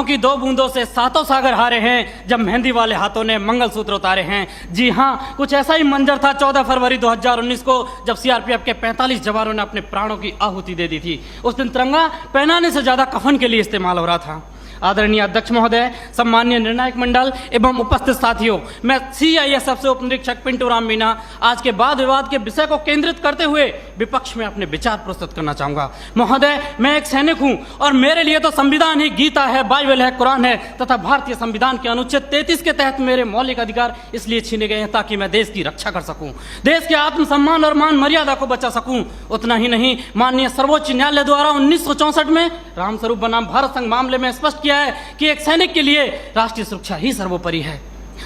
की 2 बूंदों से 7 सागर हारे हैं जब मेहंदी वाले हाथों ने मंगलसूत्र उतारे हैं। जी हाँ, कुछ ऐसा ही मंजर था 14 फरवरी 2019 को जब सीआरपीएफ के 45 जवानों ने अपने प्राणों की आहुति दे दी थी। उस दिन तिरंगा पहनाने से ज्यादा कफन के लिए इस्तेमाल हो रहा था। आदरणीय अध्यक्ष महोदय, सम्मानीय निर्णायक मंडल एवं उपस्थित साथियों, मैं सीआईएसएफ से उप निरीक्षक पिंटू राम मीणा आज के वाद विवाद के विषय को केंद्रित करते हुए विपक्ष में अपने विचार प्रस्तुत करना चाहूंगा। महोदय, मैं एक सैनिक हूं और मेरे लिए तो संविधान ही गीता है, बाइबल है, कुरान है तथा भारतीय संविधान के अनुच्छेद 33 के तहत मेरे मौलिक अधिकार इसलिए छीने गए हैं ताकि मैं देश की रक्षा कर सकूं, देश के आत्मसम्मान और मान मर्यादा को बचा सकूं। उतना ही नहीं, माननीय सर्वोच्च न्यायालय द्वारा 1964 में रामस्वरूप बनाम भारत संघ मामले में स्पष्ट किया है कि एक सैनिक के लिए राष्ट्रीय सुरक्षा ही सर्वोपरि है।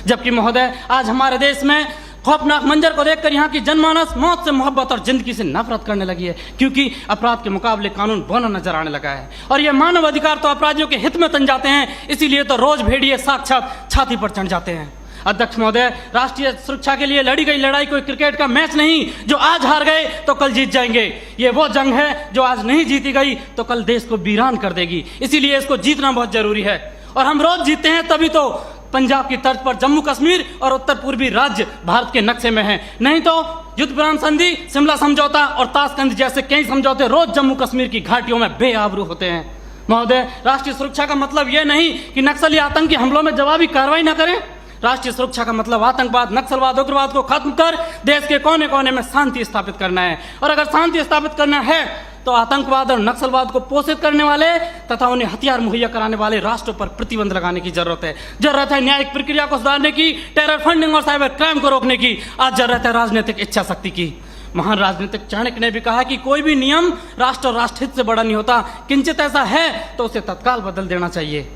जबकि महोदय, आज हमारे देश में खौफनाक मंजर को देखकर यहाँ की जनमानस मौत से मोहब्बत और जिंदगी से नफरत करने लगी है, क्योंकि अपराध के मुकाबले कानून बौना नजर आने लगा है और ये मानव अधिकार तो अपराधियों के हित में तन जाते हैं, इसीलिए तो रोज भेड़िए साक्षात छाती पर चढ़ जाते हैं। अध्यक्ष महोदय, राष्ट्रीय सुरक्षा के लिए लड़ी गई लड़ाई कोई क्रिकेट का मैच नहीं जो आज हार गए तो कल जीत जाएंगे। ये वो जंग है जो आज नहीं जीती गई तो कल देश को वीरान कर देगी, इसीलिए इसको जीतना बहुत जरूरी है। और हम रोज जीतते हैं तभी तो पंजाब की तर्ज पर जम्मू कश्मीर और उत्तर पूर्वी राज्य भारत के नक्शे में है, नहीं तो युद्ध विराम संधि, शिमला समझौता और ताशकंद जैसे कई समझौते रोज जम्मू कश्मीर की घाटियों में बेआबरू होते हैं। महोदय, राष्ट्रीय सुरक्षा का मतलब यह नहीं कि नक्सली आतंकी हमलों में जवाबी कार्रवाई न करें। राष्ट्रीय सुरक्षा का मतलब आतंकवाद, नक्सलवाद, उग्रवाद को खत्म कर देश के कोने कोने में शांति स्थापित करना है। और अगर शांति स्थापित करना है तो आतंकवाद और नक्सलवाद को पोषित करने वाले तथा उन्हें हथियार मुहैया कराने वाले राष्ट्रों पर प्रतिबंध लगाने की जरूरत है। जरूरत है न्यायिक प्रक्रिया को सुधारने की, टेरर फंडिंग और साइबर क्राइम को रोकने की। आज जरूरत है राजनीतिक इच्छा शक्ति की। महान राजनीतिक चाणक्य ने भी कहा कि कोई भी नियम राष्ट्र और राष्ट्रहित से बड़ा नहीं होता, किंचित ऐसा है तो उसे तत्काल बदल देना चाहिए।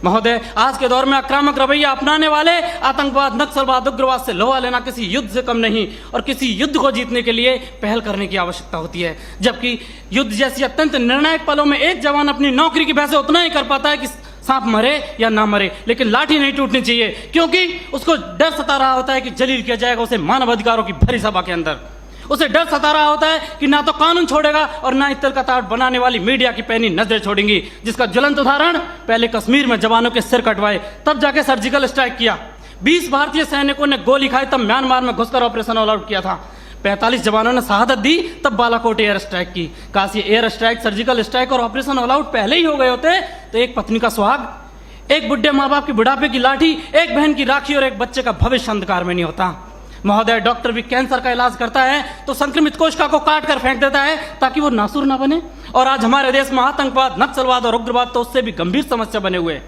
महोदय, आज के दौर में आक्रामक रवैया अपनाने वाले आतंकवाद, नक्सलवाद, उग्रवाद से लोहा लेना किसी युद्ध से कम नहीं और किसी युद्ध को जीतने के लिए पहल करने की आवश्यकता होती है। जबकि युद्ध जैसी अत्यंत निर्णायक पलों में एक जवान अपनी नौकरी की वजह से उतना ही कर पाता है कि सांप मरे या ना मरे, लेकिन लाठी नहीं टूटनी चाहिए, क्योंकि उसको डर सता रहा होता है कि जलील किया जाएगा उसे मानवाधिकारों की भरी सभा के अंदर। उसे डर सता रहा होता है कि ना तो कानून छोड़ेगा और ना ही तिल का ताड़ बनाने वाली मीडिया की पैनी नजरें छोड़ेंगी, जिसका ज्वलंत उदाहरण पहले कश्मीर में जवानों के सिर कटवाए तब जाके सर्जिकल स्ट्राइक किया। 20 भारतीय सैनिकों ने गोली खाई तब म्यांमार में घुसकर ऑपरेशन ऑल आउट किया था। 45 जवानों ने शहादत दी तब बालाकोट एयर स्ट्राइक की। काश ये एयर स्ट्राइक, सर्जिकल स्ट्राइक और ऑपरेशन ऑल आउट पहले ही हो गए होते तो एक पत्नी का सुहाग, एक बुढ़े माँ बाप की बुढ़ापे की लाठी, एक बहन की राखी और एक बच्चे का भविष्य अंधकार में नहीं होता। महोदय, डॉक्टर भी कैंसर का इलाज करता है तो संक्रमित कोशिका को काट कर फेंक देता है ताकि वो नासूर ना बने। और आज हमारे देश में आतंकवाद, नक्सलवाद और उग्रवाद तो उससे भी गंभीर समस्या बने हुए।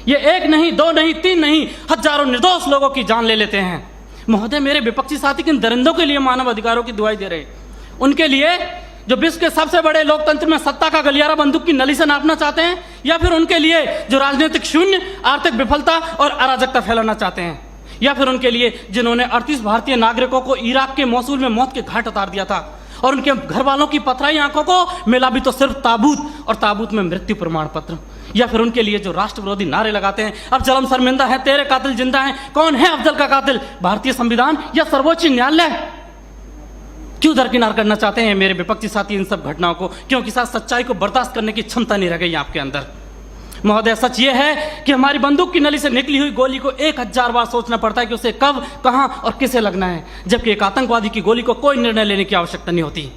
ये 1 नहीं, 2 नहीं, 3 नहीं, हजारों निर्दोष लोगों की जान ले लेते हैं। महोदय, मेरे विपक्षी साथी किन दरिंदों के लिए मानव अधिकारों की दुहाई दे रहे हैं? उनके लिए जो विश्व के सबसे बड़े लोकतंत्र में सत्ता का गलियारा बंदूक की नली से नापना चाहते हैं, या फिर उनके लिए जो राजनीतिक शून्य, आर्थिक विफलता और अराजकता फैलाना चाहते हैं, या फिर उनके लिए जिन्होंने 38 भारतीय नागरिकों को इराक के मौसूल में मौत के घाट उतार दिया था और उनके घर वालों की पथराई आंखों को मिला भी तो सिर्फ ताबूत और ताबूत में मृत्यु प्रमाण पत्र, या फिर उनके लिए जो राष्ट्र विरोधी नारे लगाते हैं, अब जलम शर्मिंदा है, तेरे कातिल जिंदा है, कौन है अफजल का कातिल, भारतीय संविधान या सर्वोच्च न्यायालय? क्यों दरकिनार करना चाहते हैं मेरे विपक्षी साथी इन सब घटनाओं को? क्योंकि साथ सच्चाई को बर्दाश्त करने की क्षमता नहीं रह गई आपके अंदर। महोदय, सच ये है कि हमारी बंदूक की नली से निकली हुई गोली को 1000 बार सोचना पड़ता है कि उसे कब, कहां और किसे लगना है, जबकि एक आतंकवादी की गोली को कोई निर्णय लेने की आवश्यकता नहीं होती।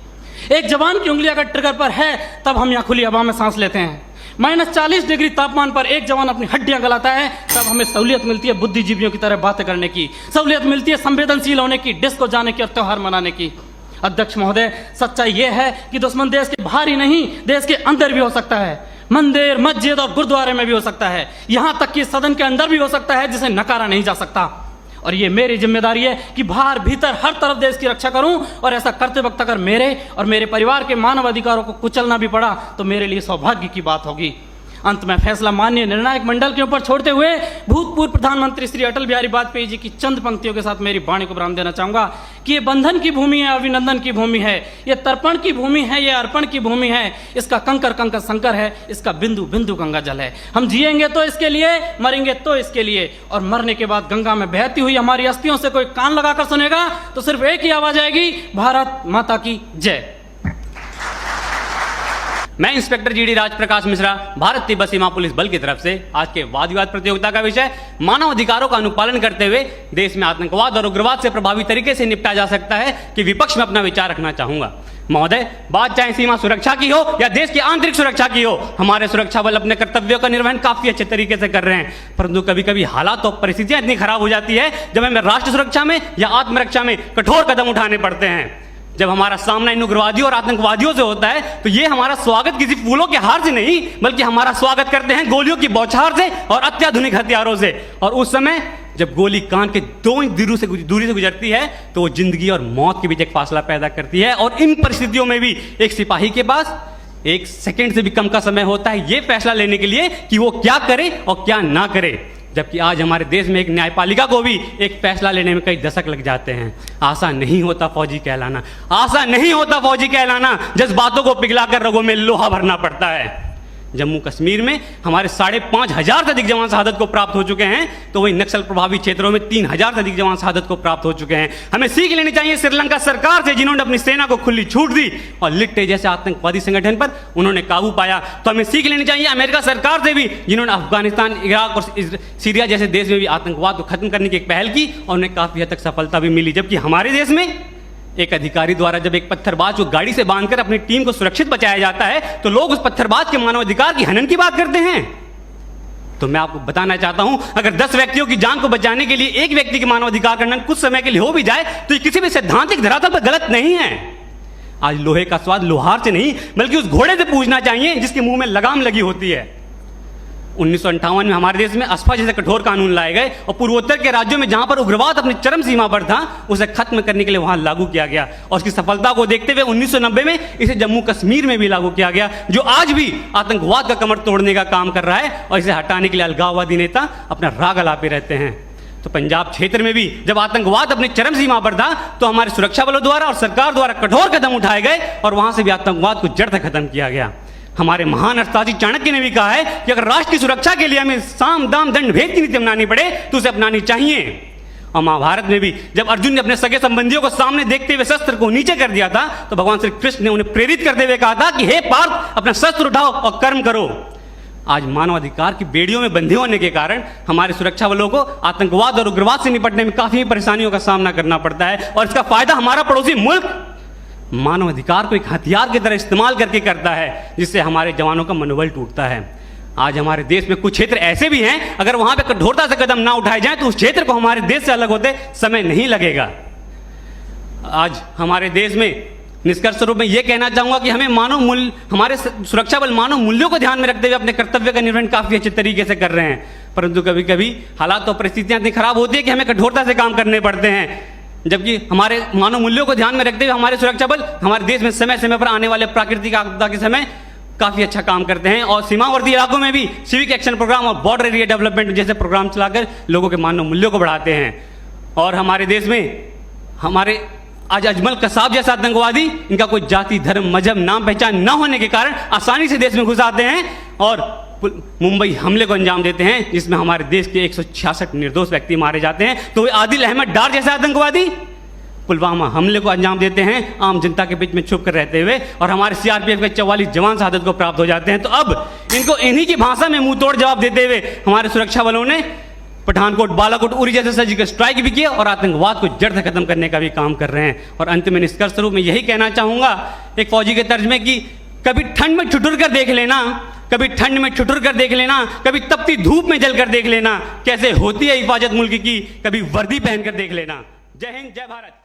एक जवान की उंगली अगर ट्रिगर पर है तब हम यहाँ खुली हवा में सांस लेते हैं। -40 डिग्री तापमान पर एक जवान अपनी हड्डियां गलाता है तब हमें सहूलियत मिलती है बुद्धिजीवियों की तरह बातें करने की, सहूलियत मिलती है संवेदनशील होने की, डिस्को जाने की और त्योहार मनाने की। अध्यक्ष महोदय, सच्चाई यह है कि दुश्मन देश के बाहर ही नहीं, देश के अंदर भी हो सकता है। मंदिर, मस्जिद और गुरुद्वारे में भी हो सकता है, यहां तक कि सदन के अंदर भी हो सकता है, जिसे नकारा नहीं जा सकता। और ये मेरी जिम्मेदारी है कि बाहर भीतर हर तरफ देश की रक्षा करूं, और ऐसा करते वक्त अगर मेरे और मेरे परिवार के मानव अधिकारों को कुचलना भी पड़ा तो मेरे लिए सौभाग्य की बात होगी। अंत में फैसला माननीय निर्णायक मंडल के ऊपर छोड़ते हुए भूतपूर्व प्रधानमंत्री श्री अटल बिहारी वाजपेयी जी की चंद पंक्तियों के साथ मेरी वाणी को विराम देना चाहूंगा कि ये बंधन की भूमि है, अभिनंदन की भूमि है, ये तर्पण की भूमि है, ये अर्पण की भूमि है, इसका कंकर कंकर शंकर है, इसका बिंदु बिंदु गंगा जल है। हम जिएंगे तो इसके लिए, मरेंगे तो इसके लिए, और मरने के बाद गंगा में बहती हुई हमारी अस्थियों से कोई कान लगाकर सुनेगा तो सिर्फ एक ही आवाज आएगी, भारत माता की जय। मैं इंस्पेक्टर जीडी राजप्रकाश मिश्रा, भारत तिब्बत सीमा पुलिस बल की तरफ से आज के वाद विवाद प्रतियोगिता का विषय मानव अधिकारों का अनुपालन करते हुए देश में आतंकवाद और उग्रवाद से प्रभावी तरीके से निपटा जा सकता है कि विपक्ष में अपना विचार रखना चाहूंगा। महोदय, बात चाहे सीमा सुरक्षा की हो या देश की आंतरिक सुरक्षा की हो, हमारे सुरक्षा बल अपने कर्तव्यों का निर्वहन काफी अच्छे तरीके से कर रहे हैं, परंतु कभी कभी हालात और परिस्थितियां इतनी खराब हो जाती है जब हमें राष्ट्र सुरक्षा में या आत्मरक्षा में कठोर कदम उठाने पड़ते हैं। जब हमारा सामना इन उग्रवादियों और आतंकवादियों से होता है तो ये हमारा स्वागत किसी फूलों के हार से नहीं, बल्कि हमारा स्वागत करते हैं गोलियों की बौछार से और अत्याधुनिक हथियारों से। और उस समय जब गोली कान के 2 इंच दूरी से गुजरती है तो वो जिंदगी और मौत के बीच एक फासला पैदा करती है। और इन परिस्थितियों में भी एक सिपाही के पास 1 सेकंड से भी कम का समय होता है ये फैसला लेने के लिए कि वो क्या करे और क्या ना करे। जबकि आज हमारे देश में एक न्यायपालिका को भी एक फैसला लेने में कई दशक लग जाते हैं। आसान नहीं होता फौजी कहलाना, आसान नहीं होता फौजी कहलाना। जज्बातों को पिघलाकर रगों में लोहा भरना पड़ता है। जम्मू कश्मीर में हमारे 5,500 से अधिक जवान शहादत को प्राप्त हो चुके हैं, तो वही नक्सल प्रभावित क्षेत्रों में 3,000 से अधिक जवान शहादत को प्राप्त हो चुके हैं। हमें सीख लेनी चाहिए श्रीलंका सरकार से, जिन्होंने अपनी सेना को खुली छूट दी और लिट्टे जैसे आतंकवादी संगठन पर उन्होंने काबू पाया। तो हमें सीख लेनी चाहिए अमेरिका सरकार से भी, जिन्होंने अफगानिस्तान, इराक और सीरिया जैसे देश में भी आतंकवाद को खत्म करने की एक पहल की और उन्हें काफी हद तक सफलता भी मिली। जबकि हमारे देश में एक अधिकारी द्वारा जब एक पत्थरबाज को गाड़ी से बांधकर अपनी टीम को सुरक्षित बचाया जाता है तो लोग उस पत्थरबाज के मानवाधिकार की हनन की बात करते हैं। तो मैं आपको बताना चाहता हूं, अगर 10 व्यक्तियों की जान को बचाने के लिए एक व्यक्ति के मानवाधिकार का हनन कुछ समय के लिए हो भी जाए तो ये किसी भी सैद्धांतिक धरातल पर गलत नहीं है। आज लोहे का स्वाद लोहार से नहीं बल्कि उस घोड़े से पूछना चाहिए जिसके मुंह में लगाम लगी होती है। 1958 में हमारे देश में अस्फा जैसे कठोर कानून लाए गए और पूर्वोत्तर के राज्यों में जहां पर उग्रवाद अपनी चरम सीमा पर था उसे खत्म करने के लिए वहां लागू किया गया। और उसकी सफलता को देखते हुए 1990 में इसे जम्मू कश्मीर में भी लागू किया गया, जो आज भी आतंकवाद का कमर तोड़ने का काम कर रहा है और इसे हटाने के लिए अलगाववादी नेता अपना राग अलापे रहते हैं। तो पंजाब क्षेत्र में भी जब आतंकवाद अपनी चरम सीमा पर था तो हमारे सुरक्षा बलों द्वारा और सरकार द्वारा कठोर कदम उठाए गए और वहां से भी आतंकवाद को जड़ से खत्म किया गया। हमारे महान अर्थशास्त्री चाणक्य ने भी कहा है कि अगर राष्ट्र की सुरक्षा के लिए हमें साम दाम दंड भेद की नीति अपनानी पड़े तो उसे अपनानी चाहिए। और महाभारत में भी जब अर्जुन ने अपने सगे संबंधियों को सामने देखते हुए शस्त्र को नीचे कर दिया था तो भगवान श्री कृष्ण ने उन्हें प्रेरित करते हुए कहा था कि हे पार्थ, अपना शस्त्र उठाओ और कर्म करो। आज मानवाधिकार की बेड़ियों में बंधे होने के कारण हमारे सुरक्षा बलों को आतंकवाद और उग्रवाद से निपटने में काफी परेशानियों का सामना करना पड़ता है और इसका फायदा हमारा पड़ोसी मुल्क मानव अधिकार को एक हथियार की तरह इस्तेमाल करके करता है, जिससे हमारे जवानों का मनोबल टूटता है। आज हमारे देश में कुछ क्षेत्र ऐसे भी हैं, अगर वहां पे कठोरता से कदम ना उठाए जाएं तो उस क्षेत्र को हमारे देश से अलग होते समय नहीं लगेगा। आज हमारे देश में निष्कर्ष स्वरूप में यह कहना चाहूंगा कि हमें मानव मूल्य, हमारे सुरक्षा बल मानव मूल्यों को ध्यान में रखते हुए अपने कर्तव्य का निर्वहन काफी अच्छे तरीके से कर रहे हैं, परंतु कभी कभी हालात और परिस्थितियां इतनी खराब होती है कि हमें कठोरता से काम करने पड़ते हैं। जबकि हमारे मानव मूल्यों को ध्यान में रखते हुए हमारे सुरक्षा बल हमारे देश में समय समय पर आने वाले प्राकृतिक आपदा के समय काफी अच्छा काम करते हैं और सीमावर्ती इलाकों में भी सिविक एक्शन प्रोग्राम और बॉर्डर एरिया डेवलपमेंट जैसे प्रोग्राम चलाकर लोगों के मानव मूल्यों को बढ़ाते हैं। और हमारे देश में हमारे आज अजमल कसाब जैसा आतंकवादी, इनका कोई जाति, धर्म, मजहब, नाम पहचान न होने के कारण आसानी से देश में घुस आते हैं और मुंबई हमले को अंजाम देते हैं, जिसमें हमारे देश के 166 निर्दोष व्यक्ति मारे जाते हैं। तो वे आदिल अहमद डार जैसे आतंकवादी पुलवामा हमले को अंजाम देते हैं आम जनता के बीच में छुप कर रहते हुए और हमारे सीआरपीएफ के 44 जवान शहादत को प्राप्त हो जाते हैं। तो अब इनको इन्हीं की भाषा में मुंह तोड़ जवाब देते हुए हमारे सुरक्षा बलों ने पठानकोट, बालाकोट, उरी जैसे सर्जिकल स्ट्राइक भी किया और आतंकवाद को जड़ से खत्म करने का भी काम कर रहे हैं। और अंत में निष्कर्ष स्वरूप में यही कहना चाहूंगा एक फौजी के तर्ज में कि कभी ठंड में ठिठुर कर देख लेना, कभी ठंड में ठिठुर कर देख लेना, कभी तपती धूप में जल कर देख लेना कैसे होती है हिफाजत मुल्क की, कभी वर्दी पहनकर देख लेना। जय हिंद, जय भारत।